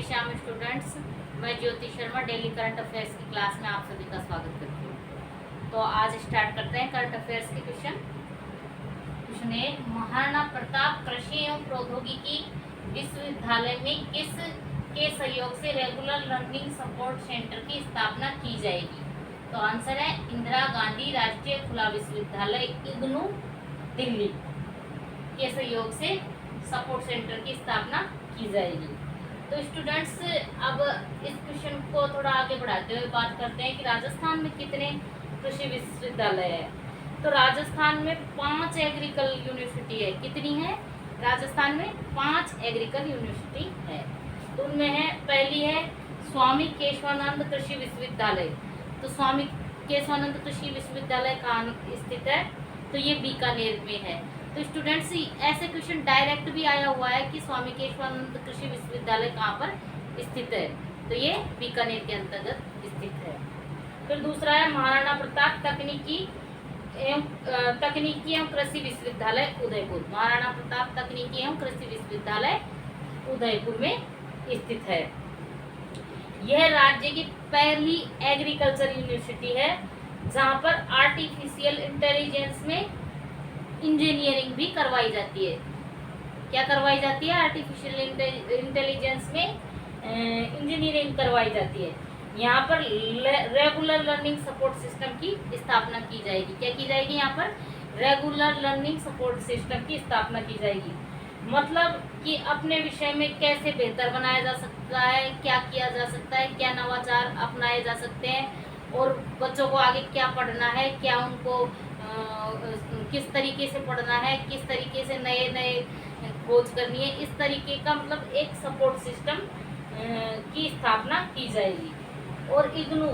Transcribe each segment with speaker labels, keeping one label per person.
Speaker 1: शाम स्टूडेंट्स, मैं Jyoti Sharma daily current affairs की क्लास में आप सभी का स्वागत करती हूँ। तो आज स्टार्ट करते हैं करंट अफेयर्स के क्वेश्चन 1। महाराणा प्रताप कृषि एवं प्रौद्योगिकी विश्वविद्यालय में किस के सहयोग से रेगुलर लर्निंग सपोर्ट सेंटर की स्थापना की जाएगी? तो आंसर है इंदिरा गांधी राष्ट्रीय खुला विश्वविद्यालय इग्नू दिल्ली के सहयोग से सपोर्ट सेंटर की स्थापना की जाएगी। तो स्टूडेंट्स, अब इस क्वेश्चन को थोड़ा आगे बढ़ाते हुए बात करते हैं कि राजस्थान में कितने कृषि विश्वविद्यालय है। तो राजस्थान में 5 एग्रीकल यूनिवर्सिटी है। कितनी है? राजस्थान में 5 एग्रीकल यूनिवर्सिटी है। तो उनमें है, पहली है स्वामी केशवानंद कृषि विश्वविद्यालय। तो स्वामी केशवानंद कृषि विश्वविद्यालय कहाँ स्थित है? तो ये बीकानेर में है। तो स्टूडेंट्स, ऐसे क्वेश्चन डायरेक्ट भी आया हुआ है कि स्वामी केशवानंद कृषि विश्वविद्यालय कहाँ पर स्थित है? तो ये बीकानेर के अंतर्गत स्थित है। फिर दूसरा है महाराणा प्रताप तकनीकी एवं कृषि विश्वविद्यालय उदयपुर। महाराणा प्रताप तकनीकी एवं कृषि विश्वविद्यालय उदयपुर में स्थित है। यह राज्य की पहली एग्रीकल्चर यूनिवर्सिटी है जहाँ पर आर्टिफिशियल इंटेलिजेंस में इंजीनियरिंग भी करवाई जाती है। क्या करवाई जाती है? आर्टिफिशियल इंटेलिजेंस में इंजीनियरिंग करवाई जाती है। यहाँ पर रेगुलर लर्निंग सपोर्ट सिस्टम की स्थापना की जाएगी। क्या की जाएगी? यहाँ पर रेगुलर लर्निंग सपोर्ट सिस्टम की स्थापना की जाएगी। मतलब कि अपने विषय में कैसे बेहतर बनाया जा सकता है, क्या किया जा सकता है, क्या नवाचार अपनाए जा सकते हैं, और बच्चों को आगे क्या पढ़ना है, क्या उनको किस तरीके से पढ़ना है, किस तरीके से नए नए खोज करनी है, इस तरीके का मतलब एक सपोर्ट सिस्टम की स्थापना की जाएगी। और इग्नू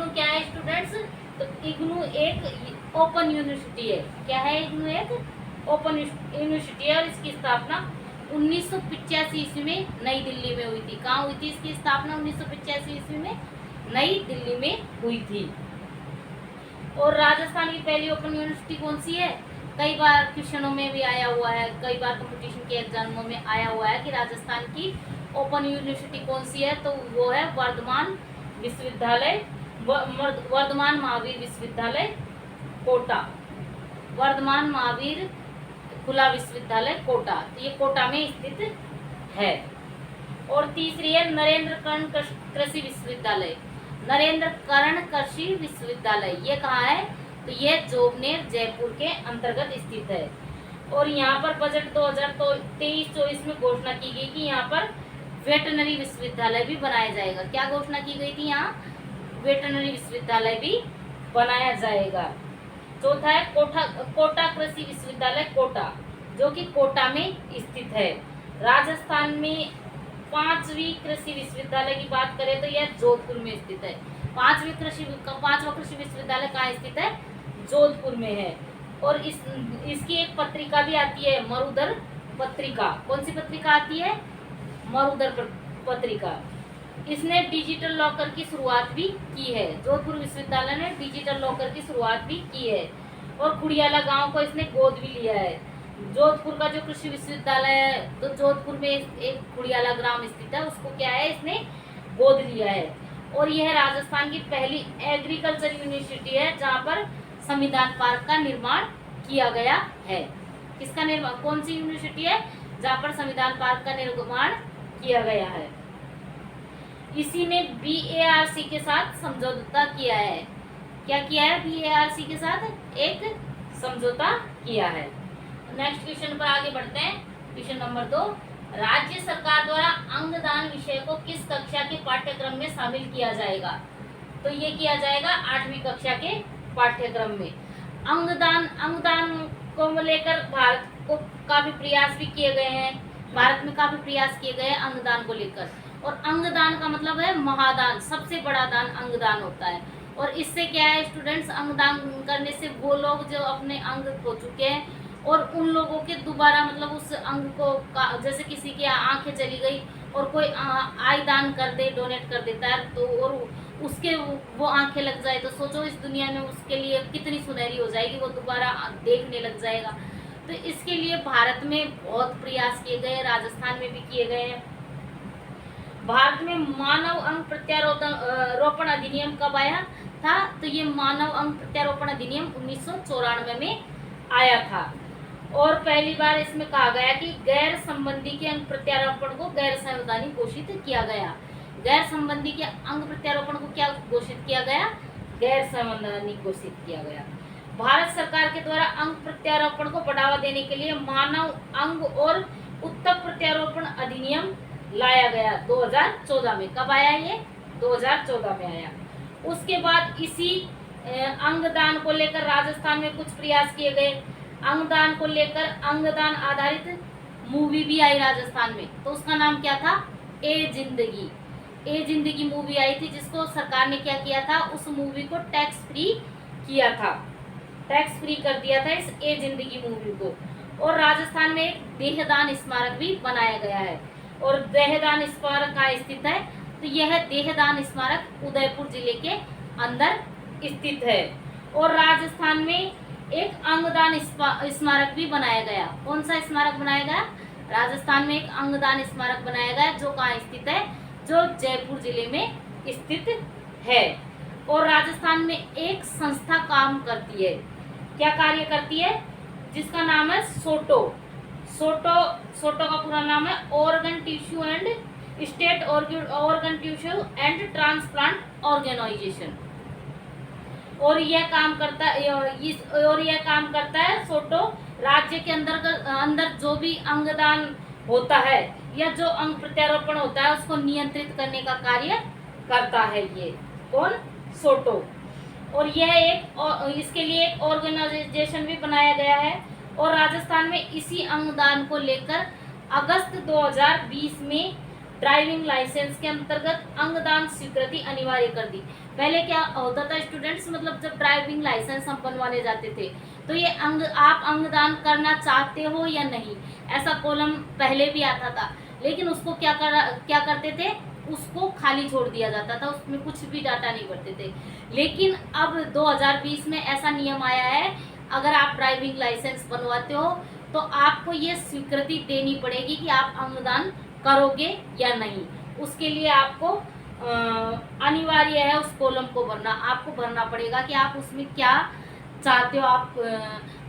Speaker 1: क्या है स्टूडेंट्स? तो इग्नू एक ओपन यूनिवर्सिटी है। क्या है? इग्नू एक ओपन यूनिवर्सिटी है और इसकी स्थापना 1985 ईस्वी में नई दिल्ली में हुई थी। कहाँ हुई थी इसकी स्थापना? 1985 ईस्वी में नई दिल्ली में हुई थी। और राजस्थान की पहली ओपन यूनिवर्सिटी कौन सी है? कई बार क्वेश्चनों में भी आया हुआ है, कई बार कंपटीशन के एग्जामों में आया हुआ है कि राजस्थान की ओपन यूनिवर्सिटी कौन सी है। तो वो है वर्धमान महावीर विश्वविद्यालय कोटा। वर्धमान महावीर खुला विश्वविद्यालय कोटा, तो ये कोटा में स्थित है। और तीसरी है नरेंद्र कर्ण कृषि विश्वविद्यालय। नरेंद्र कर्ण कृषि विश्वविद्यालय ये कहाँ है? तो ये जोबनेर जयपुर के अंतर्गत स्थित है। और यहाँ पर बजट 2023-24 में घोषणा की गई कि यहाँ पर वेटनरी विश्वविद्यालय भी बनाया जाएगा। क्या घोषणा की गई थी? यहाँ वेटनरी विश्वविद्यालय भी बनाया जाएगा। चौथा है कोटा कृषि विश्वविद्यालय कोटा, जो कि कोटा में स्थित है। राजस्थान में 5वीं कृषि विश्वविद्यालय की बात करें तो यह जोधपुर में स्थित है। 5वां कृषि विश्वविद्यालय कहाँ स्थित है? जोधपुर में है। और इसकी एक पत्रिका भी आती है, मरुधर पत्रिका। कौन सी पत्रिका आती है? मरुधर पत्रिका। इसने डिजिटल लॉकर की शुरुआत भी की है। जोधपुर विश्वविद्यालय ने डिजिटल लॉकर की शुरुआत भी की है। और खुड़ियाला गांव को इसने गोद भी लिया है। जोधपुर का जो कृषि विश्वविद्यालय है, तो जोधपुर में एक खुड़ियाला ग्राम स्थित है, उसको क्या है? इसने गोद लिया है। और यह राजस्थान की पहली एग्रीकल्चर यूनिवर्सिटी है जहाँ पर संविधान पार्क का निर्माण किया गया है। किसका निर्माण? कौन सी यूनिवर्सिटी है जहाँ पर संविधान पार्क का निर्माण किया गया है? इसी ने BARC के साथ समझौता किया है। क्या किया है? BARC के साथ एक समझौता किया है। नेक्स्ट क्वेश्चन पर आगे बढ़ते हैं। क्वेश्चन नंबर 2, राज्य सरकार द्वारा अंगदान विषय को किस कक्षा के पाठ्यक्रम में शामिल किया जाएगा? तो ये किया जाएगा 8वीं कक्षा के पाठ्यक्रम में। अंगदान को लेकर भारत को काफी प्रयास भी किए गए हैं। भारत में काफी प्रयास किए गए हैं अंगदान को लेकर। और अंगदान का मतलब है महादान, सबसे बड़ा दान अंगदान होता है। और इससे क्या है स्टूडेंट्स? अंगदान करने से वो लोग जो अपने अंग खो चुके हैं और उन लोगों के दोबारा मतलब उस अंग को, जैसे किसी की आंखें चली गई और कोई आई दान कर दे, डोनेट कर देता है, तो और उसके वो आंखें लग जाए तो सोचो इस दुनिया में उसके लिए कितनी सुनहरी हो जाएगी, वो दोबारा देखने लग जाएगा। तो इसके लिए भारत में बहुत प्रयास किए गए, राजस्थान में भी किए गए हैं। भारत में मानव अंग प्रत्यारोपण अधिनियम कब आया था? तो ये मानव अंग प्रत्यारोपण अधिनियम 1994 में आया था। और पहली बार इसमें कहा गया कि गैर संबंधी के अंग प्रत्यारोपण को गैर संवैधानिक घोषित किया गया। गैर संबंधी के अंग प्रत्यारोपण को क्या घोषित किया गया? गैर संवैधानिक घोषित किया गया। भारत सरकार के द्वारा अंग प्रत्यारोपण को बढ़ावा देने के लिए मानव अंग और उत्तक प्रत्यारोपण अधिनियम लाया गया 2014 में। कब आया ये? 2014 में आया। उसके बाद इसी अंगदान को लेकर राजस्थान में कुछ प्रयास किए गए। अंगदान को लेकर अंगदान आधारित मूवी भी आई राजस्थान में, तो उसका नाम क्या था? ए जिंदगी। ए जिंदगी मूवी आई थी, जिसको सरकार ने क्या किया था? उस मूवी को टैक्स फ्री किया था, टैक्स फ्री कर दिया था इस ए जिंदगी मूवी को। और राजस्थान में एक देहदान स्मारक भी बनाया गया है। और देहदान स्मारक कहाँ स्थित है? तो यह देहदान स्मारक उदयपुर जिले के अंदर स्थित है। और राजस्थान में एक अंगदान स्मारक भी बनाया गया। कौन सा स्मारक बनाया गया? राजस्थान में एक अंगदान स्मारक बनाया गया, जो कहाँ स्थित है? जो जयपुर जिले में स्थित है। और राजस्थान में एक संस्था काम करती है। क्या कार्य करती है? जिसका नाम है सोटो। सोटो का पूरा नाम है organ tissue and state organ tissue and transplant organisation. और यह काम करता है सोटो राज्य के अंदर जो भी अंगदान होता है या जो अंग प्रत्यारोपण होता है उसको नियंत्रित करने का कार्य करता है। ये कौन? सोटो। और यह इसके लिए एक ऑर्गेनाइजेशन भी बनाया गया है। और राजस्थान में इसी अंगदान को लेकर अगस्त 2020 में ड्राइविंग लाइसेंस के अंतर्गत अंगदान स्वीकृति अनिवार्य कर दी। पहले क्या होता था स्टूडेंट्स, मतलब जब ड्राइविंग लाइसेंस हम बनवाने जाते थे तो ये आप अंगदान करना चाहते हो या नहीं, ऐसा कॉलम पहले भी आता था। लेकिन उसको क्या करते थे? उसको खाली छोड़ दिया जाता था, उसमें कुछ भी डाटा नहीं भरते थे। लेकिन अब 2020 में ऐसा नियम आया है, अगर आप ड्राइविंग लाइसेंस बनवाते हो तो आपको ये स्वीकृति देनी पड़ेगी कि आप अंगदान करोगे या नहीं। उसके लिए आपको अनिवार्य है उस कॉलम को भरना। आपको भरना पड़ेगा कि आप उसमें क्या चाहते हो, आप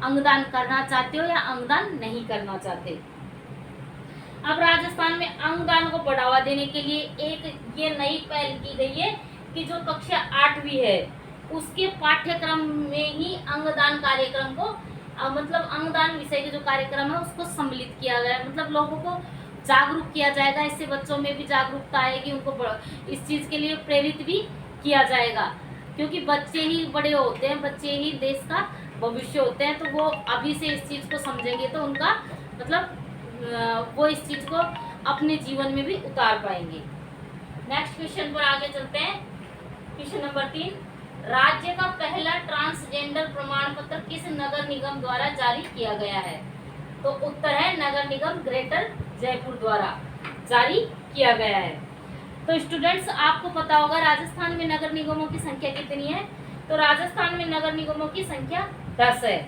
Speaker 1: अंगदान करना चाहते हो या अंगदान नहीं करना चाहते। अब राजस्थान में अंगदान को बढ़ावा देने के लिए एक ये नई पहल की गई है कि जो कक्षा 8वीं है उसके पाठ्यक्रम में ही अंगदान कार्यक्रम को मतलब अंगदान विषय के जो कार्यक्रम है उसको सम्मिलित किया गया है। मतलब लोगों को जागरूक किया जाएगा, इससे बच्चों में भी जागरूकता आएगी, उनको इस चीज़ के लिए प्रेरित भी किया जाएगा। क्योंकि बच्चे ही बड़े होते हैं, बच्चे ही देश का भविष्य होते हैं, तो वो अभी से इस चीज़ को समझेंगे तो उनका मतलब वो इस चीज़ को अपने जीवन में भी उतार पाएंगे। नेक्स्ट क्वेश्चन पर आगे चलते हैं। क्वेश्चन नंबर 3, राज्य का पहला ट्रांसजेंडर प्रमाण पत्र किस नगर निगम द्वारा जारी किया गया है? तो उत्तर है नगर निगम ग्रेटर जयपुर द्वारा जारी किया गया है। तो स्टूडेंट्स आपको पता होगा राजस्थान में नगर निगमों की संख्या कितनी है? तो राजस्थान में नगर निगमों की संख्या 10 है।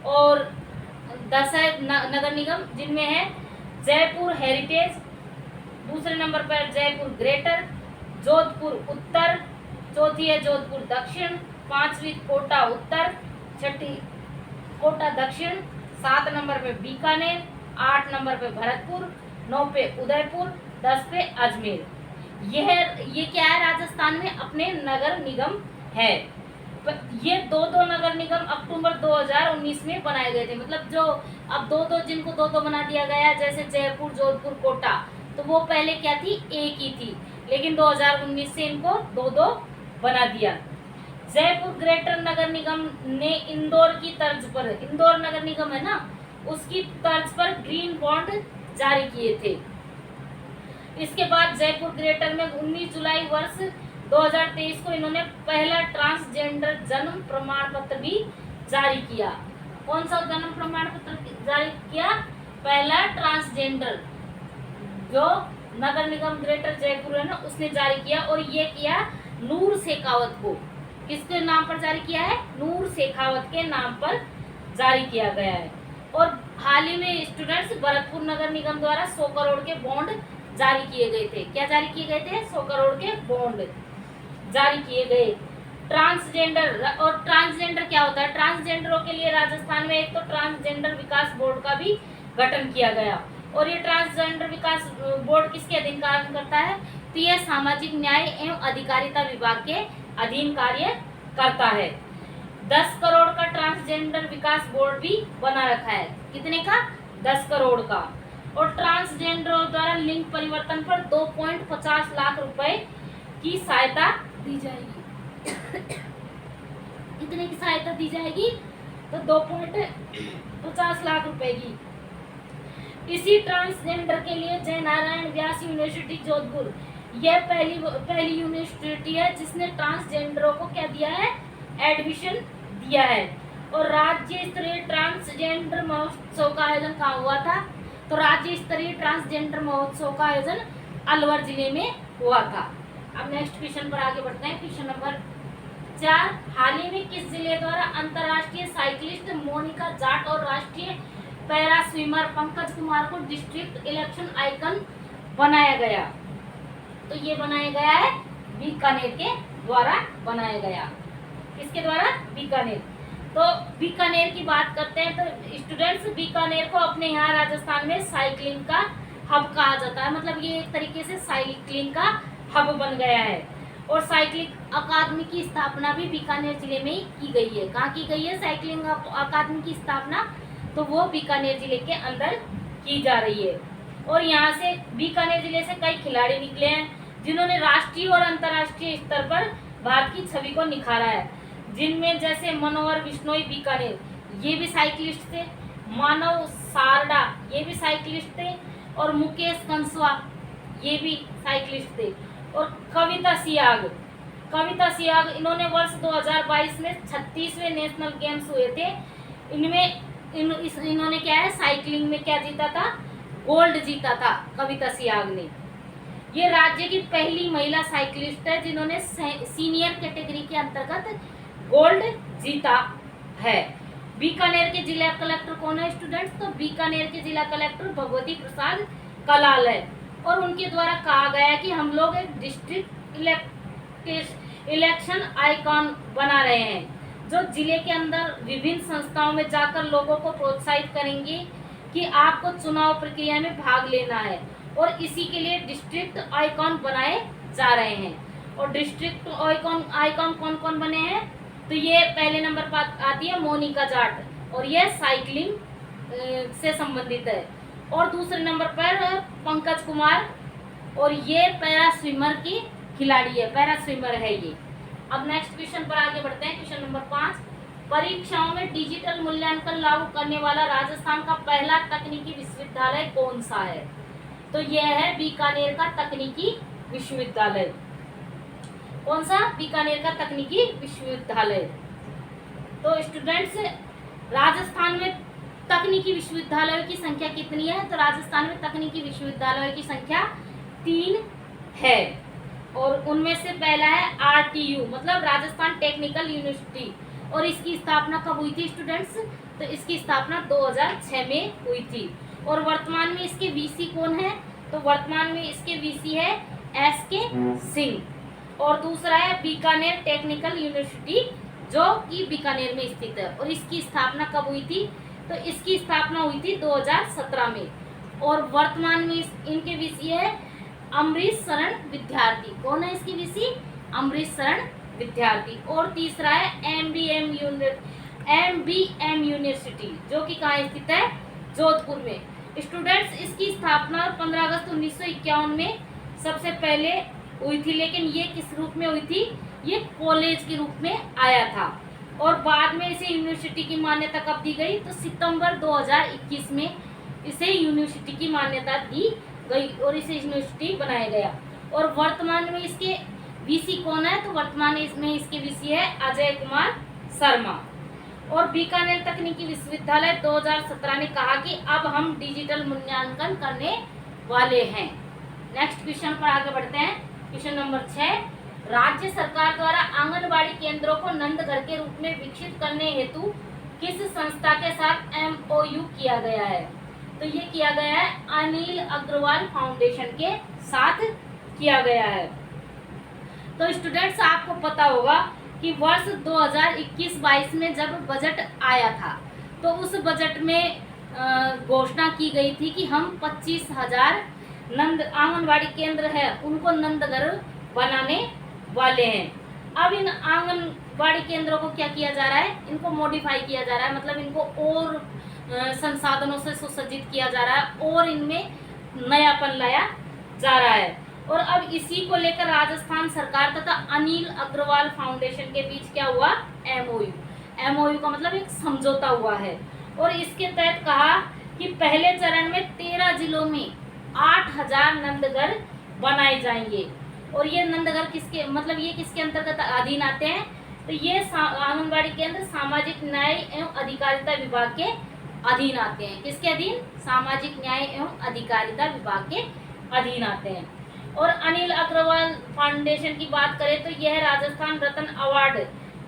Speaker 1: और 10 है नगर निगम, जिनमें है जयपुर हेरिटेज, दूसरे नंबर पर जयपुर ग्रेटर, जोधपुर उत्तर, चौथी है जोधपुर दक्षिण, 5वीं कोटा उत्तर, 6ठी कोटा दक्षिण, 7 नंबर पे बीकानेर, 8 नंबर पे भरतपुर, 9 पे उदयपुर, 10 पे अजमेर। ये क्या है? राजस्थान में अपने नगर निगम है। ये दो नगर निगम अक्टूबर 2019 में बनाए गए थे। मतलब जो अब दो जिनको दो बना दिया गया, जैसे जयपुर, जोधपुर, कोटा, तो वो पहले क्या थी? एक ही थी, लेकिन 2019 से इनको दो बना दिया। जयपुर ग्रेटर नगर निगम ने इंदौर की तर्ज पर, इंदौर नगर निगम है ना, उसकी तर्ज पर ग्रीन बॉन्ड जारी किए थे। इसके बाद जयपुर ग्रेटर में 19 जुलाई वर्ष 2023 को इन्होंने पहला ट्रांसजेंडर जन्म प्रमाण पत्र भी जारी किया। कौन सा जन्म प्रमाण पत्र जारी किया? पहला ट्रांसजेंडर जो नगर निगम ग्रेटर जयपुर है ना, उसने जारी किया। और ये किया नूर शेखावत को। किसके नाम पर जारी किया है? नूर शेखावत के नाम पर जारी किया गया है। और हाल ही में स्टूडेंट्स भरतपुर नगर निगम द्वारा 100 करोड़ के बॉन्ड जारी किए गए थे। क्या जारी किए गए थे? 100 करोड़ के बॉन्ड जारी किए गए। ट्रांसजेंडर, और ट्रांसजेंडर क्या होता है? ट्रांसजेंडरों के लिए राजस्थान में एक तो ट्रांसजेंडर विकास बोर्ड का भी गठन किया गया। और ये ट्रांसजेंडर विकास बोर्ड किसके अधीन कार्य करता है? तो यह सामाजिक न्याय एवं अधिकारिता विभाग के अधीन कार्य करता है। 10 करोड़ का ट्रांसजेंडर विकास बोर्ड भी बना रखा है। कितने का? 10 करोड़ का। और ट्रांसजेंडरों द्वारा लिंग परिवर्तन पर 2.50 लाख रुपए की सहायता दी जाएगी। कितने की सहायता दी जाएगी? तो 2.50 लाख रुपए की। इसी ट्रांसजेंडर के लिए जय नारायण व्यास यूनिवर्सिटी जोधपुर, यह पहली यूनिवर्सिटी है जिसने ट्रांसजेंडरों को क्या दिया है? एडमिशन दिया है। और राज्य स्तरीय ट्रांसजेंडर महोत्सव का आयोजन कहाँ हुआ था? तो राज्य स्तरीय ट्रांसजेंडर महोत्सव का आयोजन अलवर जिले में हुआ था। अब नेक्स्ट क्वेश्चन पर आगे बढ़ते हैं। क्वेश्चन नंबर 4, हाल ही में किस जिले द्वारा अंतर्राष्ट्रीय साइक्लिस्ट मोनिका जाट और राष्ट्रीय पैरा स्विमर पंकज कुमार को डिस्ट्रिक्ट इलेक्शन आइकन बनाया गया? तो ये बनाया गया है बीकानेर के द्वारा बनाया गया। किसके द्वारा? बीकानेर। तो बीकानेर की बात करते हैं तो स्टूडेंट्स, बीकानेर को अपने यहाँ राजस्थान में साइकिलिंग का हब कहा जाता है। मतलब ये एक तरीके से साइकिलिंग का हब बन गया है। और साइकिलिंग अकादमी की स्थापना भी बीकानेर जिले में ही की गई है। कहाँ की गई है साइकिलिंग अकादमी की स्थापना? तो वो बीकानेर जिले के अंदर की जा रही है। और यहाँ से बीकानेर जिले से कई खिलाड़ी निकले हैं जिन्होंने राष्ट्रीय और अंतर्राष्ट्रीय स्तर पर भारत की छवि को निखारा है। जिनमें जैसे मनोहर बिश्नोई बीकानेर, ये भी साइकिलिस्ट थे। मानव सारडा, ये भी साइकिलिस्ट थे। और मुकेश कंसवा, ये भी साइकिलिस्ट थे। और कविता सियाग, इन्होंने वर्ष 2022 में 36वें नेशनल गेम्स हुए थे। इनमें इन्होंने क्या है? साइकिलिंग में क्या जीता था? गोल्ड जीता था कविता सियाग ने। ये राज्य की पहली महिला साइकिलिस्ट है जिन्होंने सीनियर कैटेगरी के अंतर्गत गोल्ड जीता है। बीकानेर के जिला कलेक्टर कौन है स्टूडेंट्स? तो बीकानेर के जिला कलेक्टर भगवती प्रसाद कलाल है। और उनके द्वारा कहा गया कि हम लोग एक डिस्ट्रिक्ट इलेक्शन आइकॉन बना रहे हैं जो जिले के अंदर विभिन्न संस्थाओं में जाकर लोगों को प्रोत्साहित करेंगे कि आपको चुनाव प्रक्रिया में भाग लेना है। और इसी के लिए डिस्ट्रिक्ट आइकॉन बनाए जा रहे हैं। और डिस्ट्रिक्ट आइकॉन कौन कौन बने हैं? तो ये पहले नंबर पर आती है मोनिका जाट, और ये साइकिलिंग से संबंधित है। और दूसरे नंबर पर पंकज कुमार, और ये पैरा स्विमर की खिलाड़ी है, पैरा स्विमर है ये। अब नेक्स्ट क्वेश्चन पर आगे बढ़ते हैं। क्वेश्चन नंबर 5, परीक्षाओं में डिजिटल मूल्यांकन लागू करने वाला राजस्थान का पहला तकनीकी विश्वविद्यालय कौन सा है? तो यह है बीकानेर का तकनीकी विश्वविद्यालय। कौन सा? बीकानेर का तकनीकी विश्वविद्यालय। तो स्टूडेंट्स, राजस्थान में तकनीकी विश्वविद्यालयों की संख्या कितनी है? तो राजस्थान में तकनीकी विश्वविद्यालयों की संख्या 3 है। और उनमें से पहला है RTU, मतलब राजस्थान टेक्निकल यूनिवर्सिटी। और इसकी स्थापना कब हुई थी स्टूडेंट्स? तो इसकी स्थापना 2006 में हुई थी। और वर्तमान में इसके VC कौन है? तो वर्तमान में इसके VC है SK सिंह। और दूसरा है बीकानेर टेक्निकल यूनिवर्सिटी जो कि बीकानेर में स्थित है। और इसकी स्थापना कब हुई थी? तो इसकी स्थापना हुई थी 2017 में। और वर्तमान में इनके VC है अमरीश शरण विद्यार्थी। कौन है इसकी VC? अमरीश शरण विद्यार्थी। और तीसरा है MBM यूनिवर्सिटी जो कि कहाँ स्थित है? जोधपुर में। स्टूडेंट्स, इसकी स्थापना 15 अगस्त 1951 में सबसे पहले हुई थी, लेकिन ये किस रूप में हुई थी? ये कॉलेज के रूप में आया था। और बाद में इसे यूनिवर्सिटी की मान्यता कब दी गई? तो सितंबर 2021 में इसे यूनिवर्सिटी की मान्यता दी गई और इसे यूनिवर्सिटी बनाया गया। और वर्तमान में इसके VC कौन है? तो वर्तमान में इसके VC है अजय कुमार शर्मा। और बीकानेर तकनीकी विश्वविद्यालय 2017 ने कहा कि अब हम डिजिटल मूल्यांकन करने वाले हैं। नेक्स्ट क्वेश्चन पर आगे बढ़ते हैं। क्वेश्चन नंबर 6, राज्य सरकार द्वारा आंगनबाड़ी केंद्रों को नंदघर के रूप में विकसित करने हेतु किस संस्था के साथ MOU किया गया है? तो ये किया गया है अनिल अग्रवाल फाउंडेशन के साथ किया गया है। तो स्टूडेंट्स, आपको पता होगा कि वर्ष 2021-22 में जब बजट आया था तो उस बजट में घोषणा की गई थी कि हम 25,000 नंद आंगनबाड़ी केंद्र है उनको नंदघर बनाने वाले हैं। अब इन आंगनबाड़ी केंद्रों को क्या किया जा रहा है, इनको मॉडिफाई किया जा रहा है, मतलब इनको और संसाधनों से सुसज्जित किया जा रहा है और इनमें नयापन लाया जा रहा है। और अब इसी को लेकर राजस्थान सरकार तथा अनिल अग्रवाल फाउंडेशन के बीच क्या हुआ, एमओयू का मतलब एक समझौता हुआ है। और इसके तहत कहा कि पहले चरण में 13 जिलों में 8,000 नंदघर बनाए जाएंगे। और ये नंदघर किसके मतलब ये किसके अंतर्गत अधीन आते हैं, तो ये आंगनबाड़ी केंद्र सामाजिक न्याय एवं अधिकारिता विभाग के अधीन आते हैं। किसके अधीन, सामाजिक न्याय एवं अधिकारिता विभाग के अधीन आते हैं। और अनिल अग्रवाल फाउंडेशन की बात करें तो यह राजस्थान रत्न अवार्ड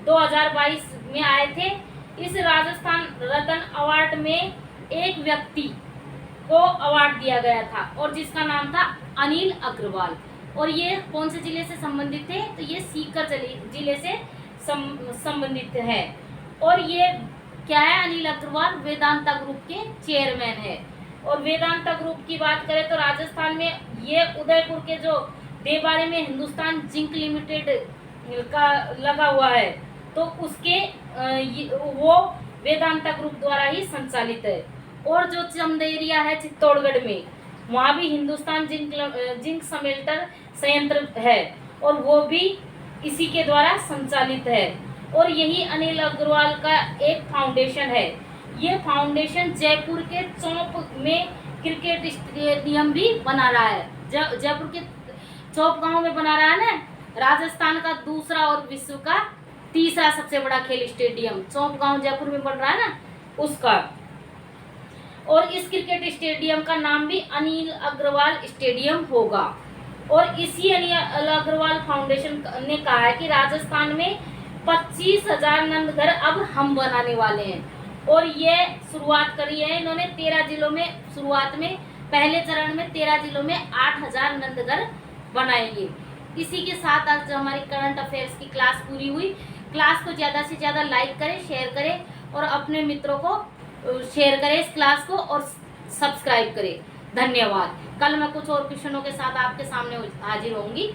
Speaker 1: 2022 में आए थे। इस राजस्थान रत्न अवार्ड में एक व्यक्ति को अवार्ड दिया गया था और जिसका नाम था अनिल अग्रवाल। और ये कौन से जिले से संबंधित थे, तो ये सीकर जिले से संबंधित है। और ये क्या है, अनिल अग्रवाल वेदांता ग्रुप के चेयरमैन है। और वेदांता ग्रुप की बात करें तो राजस्थान में ये उदयपुर के जो देवारी में हिंदुस्तान जिंक लिमिटेड का लगा हुआ है, तो उसके वो वेदांता ग्रुप द्वारा ही संचालित है। और जो चंदेरिया है चित्तौड़गढ़ में, वहाँ भी हिंदुस्तान जिंक समेल्टर संयंत्र है और वो भी इसी के द्वारा संचालित है। और यही अनिल अग्रवाल का एक फाउंडेशन है। ये फाउंडेशन जयपुर के चौप में क्रिकेट स्टेडियम भी बना रहा है। जयपुर के चौप गांव में बना रहा है ना, राजस्थान का दूसरा और विश्व का तीसरा सबसे बड़ा खेल स्टेडियम चौप गांव जयपुर में बन रहा है ना, उसका। और इस क्रिकेट स्टेडियम का नाम भी अनिल अग्रवाल स्टेडियम होगा। और इसी अनिल अग्रवाल फाउंडेशन ने कहा है कि राजस्थान में 25,000 नंदघर अब हम बनाने वाले हैं। और ये शुरुआत करी है इन्होंने 13 जिलों में। शुरुआत में पहले चरण में 13 जिलों में 8,000 नंदघर बनाएंगे। इसी के साथ आज जो हमारी करंट अफेयर्स की क्लास पूरी हुई। क्लास को ज़्यादा से ज़्यादा लाइक करें, शेयर करें और अपने मित्रों को शेयर करें इस क्लास को और सब्सक्राइब करें। धन्यवाद। कल मैं कुछ और क्वेश्चनों के साथ आपके सामने हाजिर होंगी।